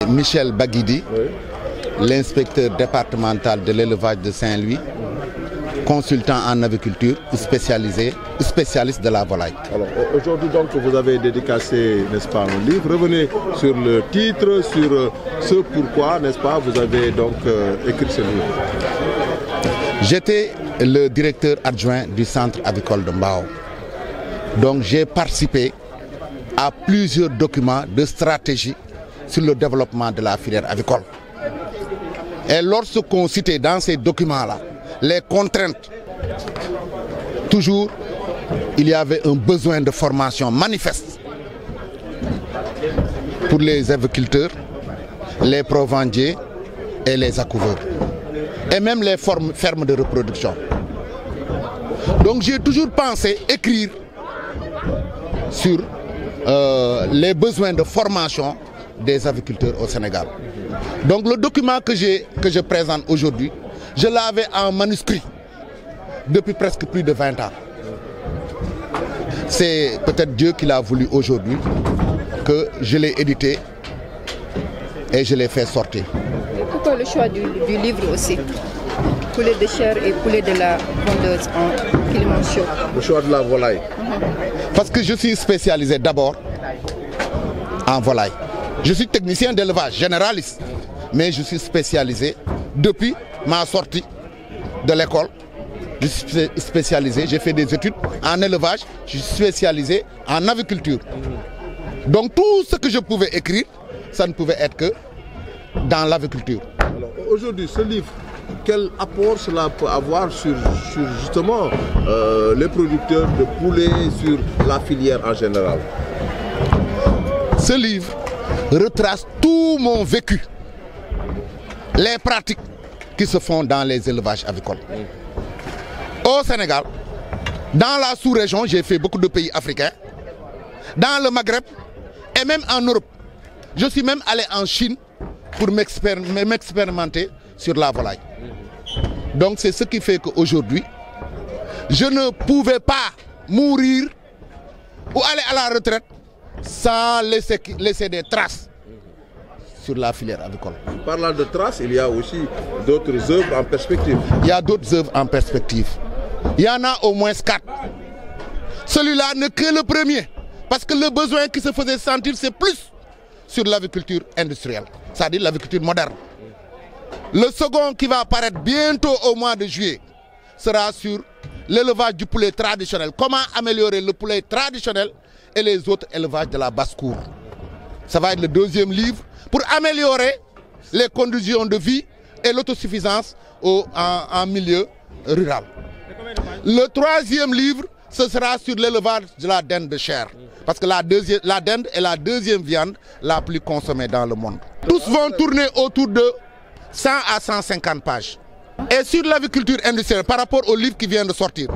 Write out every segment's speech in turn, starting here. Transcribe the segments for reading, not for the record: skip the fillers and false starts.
Michel Baguidi, oui. L'inspecteur départemental de l'élevage de Saint-Louis, consultant en aviculture, spécialiste de la volaille. Alors aujourd'hui donc vous avez dédicacé, n'est-ce pas, un livre. Revenez sur le titre, sur ce pourquoi, n'est-ce pas, vous avez donc écrit ce livre. J'étais le directeur adjoint du centre avicole de Mbao. Donc j'ai participé à plusieurs documents de stratégie sur le développement de la filière avicole. Et lorsqu'on citait dans ces documents-là les contraintes, toujours il y avait un besoin de formation manifeste pour les aviculteurs, les provendiers et les accouveurs, et même les fermes de reproduction. Donc j'ai toujours pensé écrire sur les besoins de formation des aviculteurs au Sénégal. Donc le document que je présente aujourd'hui, je l'avais en manuscrit depuis presque plus de 20 ans. C'est peut-être Dieu qui l'a voulu aujourd'hui que je l'ai édité et je l'ai fait sortir. Pourquoi le choix du livre aussi? Poulet de chair et poulet de la pondeuse en Kilimanjaro. Le choix de la volaille. Parce que je suis spécialisé d'abord en volaille. Je suis technicien d'élevage, généraliste, mais je suis spécialisé depuis ma sortie de l'école. Je suis spécialisé, j'ai fait des études en élevage, je suis spécialisé en aviculture. Donc tout ce que je pouvais écrire, ça ne pouvait être que dans l'aviculture. Aujourd'hui, ce livre, quel apport cela peut avoir sur justement les producteurs de poulets, sur la filière en général? Ce livre retrace tout mon vécu, les pratiques qui se font dans les élevages avicoles. Au Sénégal, dans la sous-région, j'ai fait beaucoup de pays africains, dans le Maghreb et même en Europe. Je suis même allé en Chine pour m'expérimenter sur la volaille. Donc c'est ce qui fait qu'aujourd'hui, je ne pouvais pas mourir ou aller à la retraite sans laisser des traces sur la filière avicole. Parlant de traces, il y a aussi d'autres œuvres en perspective. Il y a d'autres œuvres en perspective. Il y en a au moins 4. Celui-là n'est que le premier. Parce que le besoin qui se faisait sentir, c'est plus sur l'aviculture industrielle, c'est-à-dire l'aviculture moderne. Le second qui va apparaître bientôt au mois de juillet sera sur l'élevage du poulet traditionnel. Comment améliorer le poulet traditionnel et les autres élevages de la basse-cour. Ça va être le deuxième livre pour améliorer les conditions de vie et l'autosuffisance en milieu rural. Le troisième livre, ce sera sur l'élevage de la dinde de chair. Parce que la dinde est la deuxième viande la plus consommée dans le monde. Tous vont tourner autour de 100 à 150 pages. Et sur l'aviculture industrielle, par rapport au livre qui vient de sortir,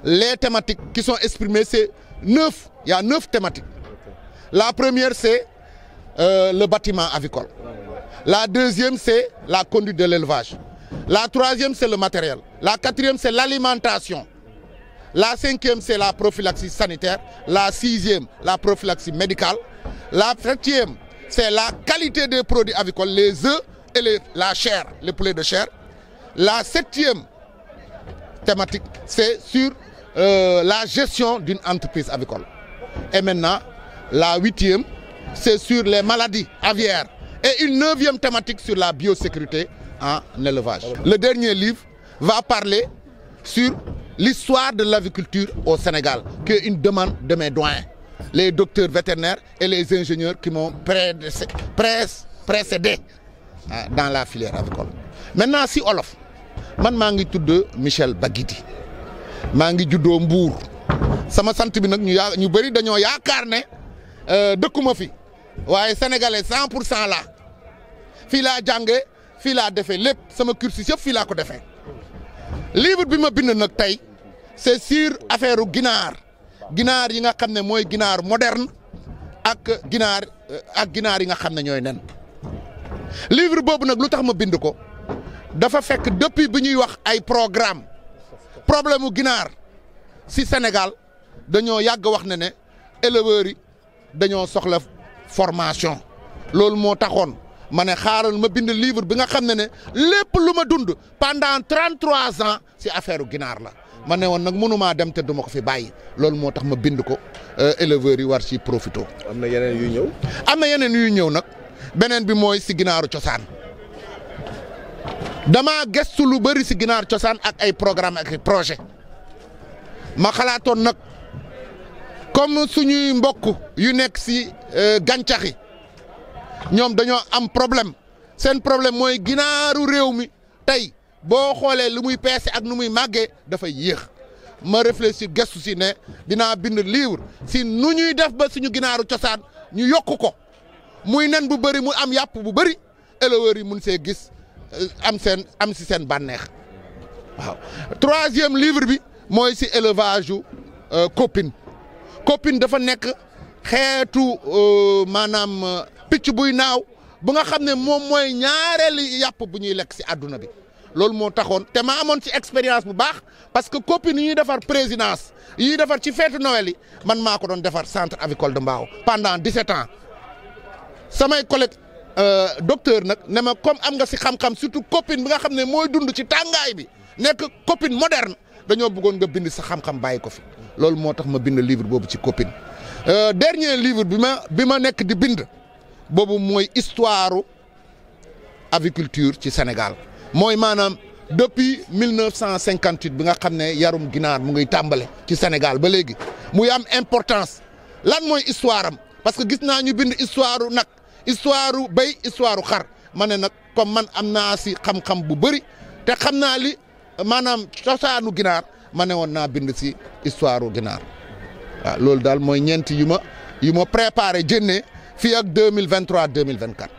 les thématiques qui sont exprimées, c'est 9. Il y a 9 thématiques. La première, c'est le bâtiment avicole. La deuxième, c'est la conduite de l'élevage. La troisième, c'est le matériel. La quatrième, c'est l'alimentation. La cinquième, c'est la prophylaxie sanitaire. La sixième, la prophylaxie médicale. La septième, c'est la qualité des produits avicoles, les œufs et la chair, les poulets de chair. La septième thématique, c'est sur la gestion d'une entreprise avicole. Et maintenant, la huitième, c'est sur les maladies aviaires. Et une neuvième thématique sur la biosécurité en élevage. Le dernier livre va parler sur l'histoire de l'aviculture au Sénégal, qui est une demande de mes doyens, les docteurs vétérinaires et les ingénieurs qui m'ont précédé dans la filière avicole. Maintenant, si Olof, man mangi tudd Michel Baguidi, mangi juddoo Mbour, sama sant bi nag ñu bari dañoo yaakaar ne dëkkuma fi waaye sénégalais 100% la fii laa jànge fii laa defee lépp sama cursus yëpp fii laa ko defee. Livre bi ma bind nag tey c'est sur affaire ginaar yi nga xam ne mooy ginaar moderne ak ginaar yi nga xam ne ñooy nen. Livre boobu nag lu tax ma bind ko dafa fekk depuis bi ñuy wax ay problème mu ginaar si Sénégal dañoo yàgg wax ne éleveurs yi dañoo soxla formation loolu moo taxoon ma ne xaaral ma bind livre bi nga xam ne lépp lu ma dund pendant 33 ans si affaire ginaar la ma ne woon nag mënumaa dem te duma ko fi bàyyi loolu moo tax ma bind ko éleveurs yi war ci profito. am na yeneen yuy ñëw. am na yeneen yuy ñëw nag beneen bi mooy si ginaaru cosaan dama gëstu lu bëri si ginaar cosaan ak ay programme ak ay projet ma xalaatoon nag comme suñuy mbokk yu nekk si gàncax yi ñoom dañoo am problème seen problème mooy ginaaru réew mi tey boo xoolee lu muy peese ak nu muy màggee dafay yéex ma réfléchir gëstu si ne dinaa bind livre si nu ñuy def ba suñu ginaaru cosaan ñu yokk ko muy nen bu bëri mu am yàpp bu bëri éleveurs yi mun see gis am si seen bànneex waaw. troisième livre bi mooy si élevage yu copine dafa nekk xeetu maanaam picc buy naaw bu nga xam ne moom mooy ñaareelu yàpp bu ñuy lekk si àdduna bi loolu moo taxoon te ma amoon ci expérience bu baax parce que copine yi ñuy defar présidence yi ñuy defar ci feetu Noël yi man maa ko doon defar centre avicole de Mbao pendant 17 ans samay collègues docteur nag ne ma comme am nga si xam-xam surtout copine bi nga xam ne mooy dund ci tàngaay bi nekk copine moderne dañoo bëggoon nga bind sa xam-xam bàyyi ko fi loolu moo tax ma bind livre boobu ci copine. dernier livre bi ma nekk di bind boobu mooy histoire aviculture ci Sénégal mooy maanaam depuis 1958 bi nga xam ne yarum ginaar mu ngi tàmbale ci Sénégal ba léegi muy am importance lan mooy histoire am parce que gis naa ñu bind histoire nag histoire béy histoire xar ma ne nag comme man am naa si xam-xam bu bëri te xam naa li maanaam cosaanu ginaar ma ne woon naa bind si histoire ginaar waaw loolu daal mooy ñeenti yu ma préparé jënnee fii ak 2023 2024.